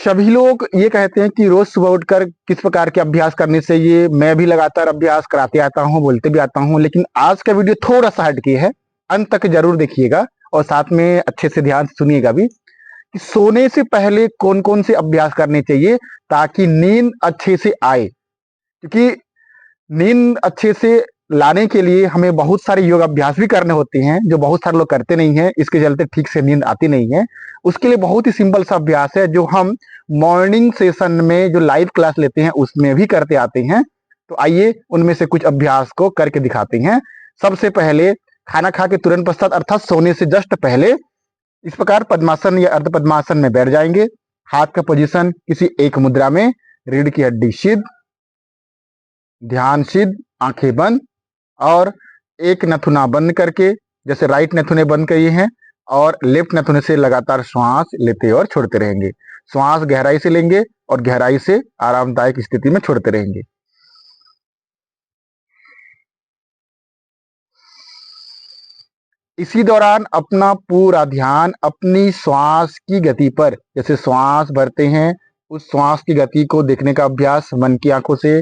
सभी लोग ये कहते हैं कि रोज सुबह उठकर किस प्रकार के अभ्यास करने चाहिए। मैं भी लगातार अभ्यास कराते आता हूँ, बोलते भी आता हूँ, लेकिन आज का वीडियो थोड़ा सा हटके है। अंत तक जरूर देखिएगा और साथ में अच्छे से ध्यान से सुनिएगा भी कि सोने से पहले कौन कौन से अभ्यास करने चाहिए ताकि नींद अच्छे से आए। क्योंकि नींद अच्छे से लाने के लिए हमें बहुत सारे योग अभ्यास भी करने होते हैं जो बहुत सारे लोग करते नहीं हैं, इसके चलते ठीक से नींद आती नहीं है। उसके लिए बहुत ही सिंपल सा अभ्यास है जो हम मॉर्निंग सेशन में जो लाइव क्लास लेते हैं उसमें भी करते आते हैं। तो आइए उनमें से कुछ अभ्यास को करके दिखाते हैं। सबसे पहले खाना खा के तुरंत पश्चात अर्थात सोने से जस्ट पहले इस प्रकार पद्मासन या अर्ध पद्मासन में बैठ जाएंगे। हाथ का पोजीशन किसी एक मुद्रा में, रीढ़ की हड्डी सिद्ध, ध्यान सिद्ध, आंखें बंद और एक नथुना बंद करके, जैसे राइट नथुने बंद किए हैं और लेफ्ट नथुने से लगातार श्वास लेते और छोड़ते रहेंगे। श्वास गहराई से लेंगे और गहराई से आरामदायक स्थिति में छोड़ते रहेंगे। इसी दौरान अपना पूरा ध्यान अपनी श्वास की गति पर, जैसे श्वास भरते हैं उस श्वास की गति को देखने का अभ्यास मन की आंखों से।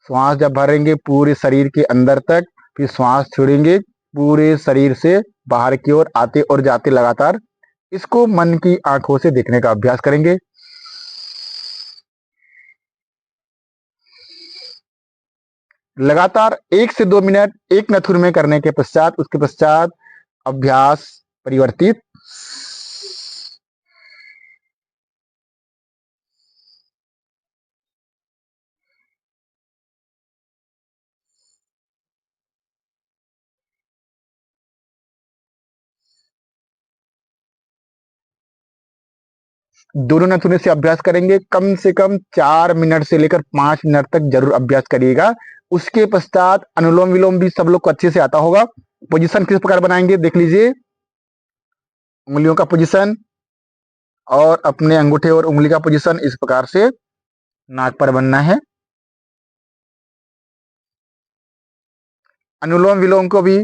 श्वास जब भरेंगे पूरे शरीर के अंदर तक, फिर श्वास छोड़ेंगे पूरे शरीर से बाहर की ओर आते और जाते लगातार। इसको मन की आंखों से देखने का अभ्यास करेंगे। लगातार 1 से 2 मिनट एक नथुन में करने के पश्चात उसके पश्चात अभ्यास परिवर्तित। दोनों नथुने से अभ्यास करेंगे। कम से कम 4 मिनट से लेकर 5 मिनट तक जरूर अभ्यास करिएगा। उसके पश्चात अनुलोम विलोम भी सब लोग को अच्छे से आता होगा। पोजीशन किस प्रकार बनाएंगे देख लीजिए। उंगलियों का पोजीशन और अपने अंगूठे और उंगली का पोजीशन इस प्रकार से नाक पर बनना है। अनुलोम विलोम को भी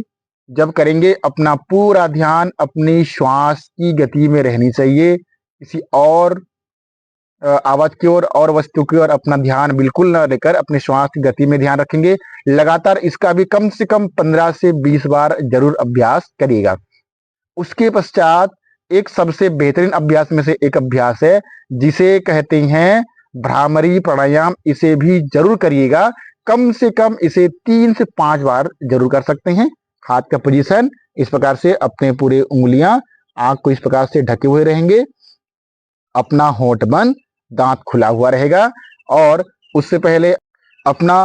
जब करेंगे अपना पूरा ध्यान अपनी श्वास की गति में रहनी चाहिए। किसी और आवाज की ओर और वस्तु की ओर अपना ध्यान बिल्कुल न लेकर अपने श्वास की गति में ध्यान रखेंगे। लगातार इसका भी कम से कम 15 से 20 बार जरूर अभ्यास करिएगा। उसके पश्चात एक सबसे बेहतरीन अभ्यास में से एक अभ्यास है जिसे कहते हैं भ्रामरी प्राणायाम। इसे भी जरूर करिएगा। कम से कम इसे 3 से 5 बार जरूर कर सकते हैं। हाथ का पोजीशन इस प्रकार से, अपने पूरे उंगलियां आंख को इस प्रकार से ढके हुए रहेंगे, अपना होंठ बंद, दांत खुला हुआ रहेगा और उससे पहले अपना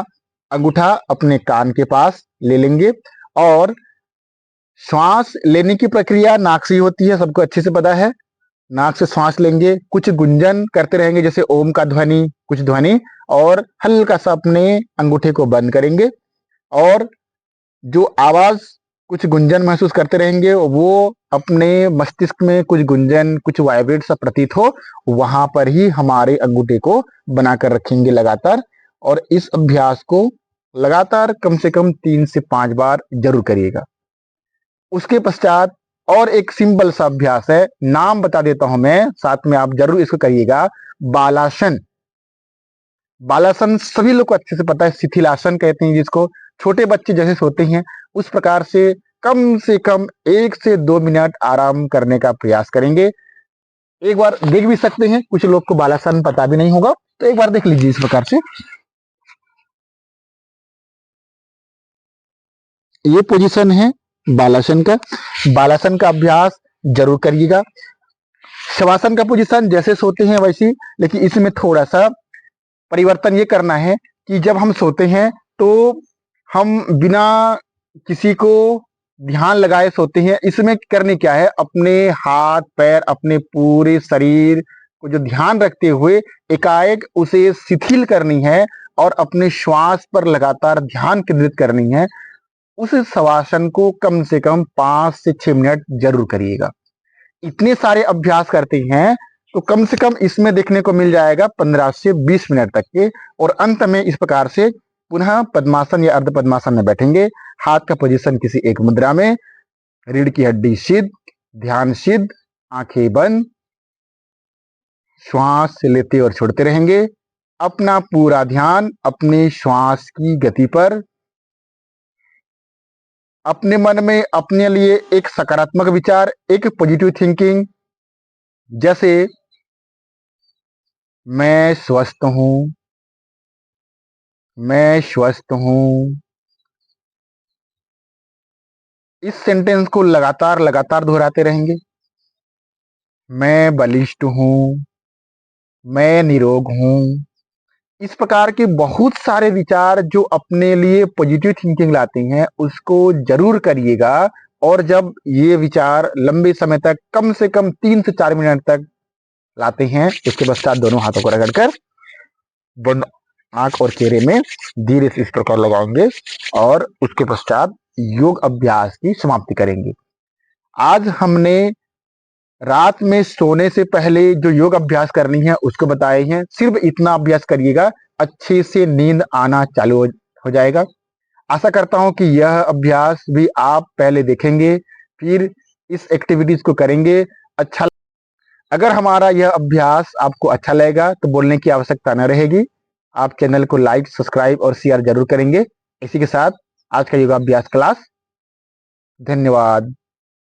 अंगूठा अपने कान के पास ले लेंगे और श्वास लेने की प्रक्रिया नाक से होती है, सबको अच्छे से पता है। नाक से श्वास लेंगे, कुछ गुंजन करते रहेंगे जैसे ओम का ध्वनि, कुछ ध्वनि, और हल्का सा अपने अंगूठे को बंद करेंगे और जो आवाज कुछ गुंजन महसूस करते रहेंगे वो अपने मस्तिष्क में कुछ गुंजन, कुछ वाइब्रेट सा प्रतीत हो, वहां पर ही हमारे अंगूठे को बनाकर रखेंगे लगातार। और इस अभ्यास को लगातार कम से कम 3 से 5 बार जरूर करिएगा। उसके पश्चात और एक सिंपल सा अभ्यास है, नाम बता देता हूं मैं, साथ में आप जरूर इसको करिएगा। बालासन। बालासन सभी लोग को अच्छे से पता है, शिथिलासन कहते हैं जिसको। छोटे बच्चे जैसे सोते हैं उस प्रकार से कम 1 से 2 मिनट आराम करने का प्रयास करेंगे। एक बार देख भी सकते हैं, कुछ लोग को बालासन पता भी नहीं होगा, तो एक बार देख लीजिए इस प्रकार से। ये पोजीशन है बालासन का। बालासन का अभ्यास जरूर करिएगा। शवासन का पोजीशन जैसे सोते हैं वैसी, लेकिन इसमें थोड़ा सा परिवर्तन ये करना है कि जब हम सोते हैं तो हम बिना किसी को ध्यान लगाए सोते हैं। इसमें करने क्या है, अपने हाथ पैर अपने पूरे शरीर को जो ध्यान रखते हुए एकाएक उसे शिथिल करनी है और अपने श्वास पर लगातार ध्यान केंद्रित करनी है। उस शवासन को कम से कम 5 से 6 मिनट जरूर करिएगा। इतने सारे अभ्यास करते हैं तो कम से कम इसमें देखने को मिल जाएगा 15 से 20 मिनट तक के। और अंत में इस प्रकार से पुनः पद्मासन या अर्ध पद्मासन में बैठेंगे। हाथ का पोजीशन किसी एक मुद्रा में, रीढ़ की हड्डी सिद्ध, ध्यान सिद्ध, आंखें बंद, श्वास लेते और छोड़ते रहेंगे। अपना पूरा ध्यान अपने श्वास की गति पर। अपने मन में अपने लिए एक सकारात्मक विचार, एक पॉजिटिव थिंकिंग, जैसे मैं स्वस्थ हूँ, मैं स्वस्थ हूँ। इस सेंटेंस को लगातार लगातार दोहराते रहेंगे। मैं बलिष्ठ हूँ, मैं निरोग हूँ। इस प्रकार के बहुत सारे विचार जो अपने लिए पॉजिटिव थिंकिंग लाते हैं, उसको जरूर करिएगा। और जब ये विचार लंबे समय तक, कम से कम 3 से 4 मिनट तक लाते हैं, उसके पश्चात दोनों हाथों को रगड़कर बंद आंख और चेहरे में धीरे से इस प्रकार लगाएंगे और उसके पश्चात योग अभ्यास की समाप्ति करेंगे। आज हमने रात में सोने से पहले जो योग अभ्यास करनी है उसको बताए हैं। सिर्फ इतना अभ्यास करिएगा, अच्छे से नींद आना चालू हो जाएगा। आशा करता हूं कि यह अभ्यास भी आप पहले देखेंगे, फिर इस एक्टिविटीज को करेंगे। अच्छा, अगर हमारा यह अभ्यास आपको अच्छा लगेगा तो बोलने की आवश्यकता न रहेगी। आप चैनल को लाइक, सब्सक्राइब और शेयर जरूर करेंगे। इसी के साथ आज का योगाभ्यास क्लास, धन्यवाद।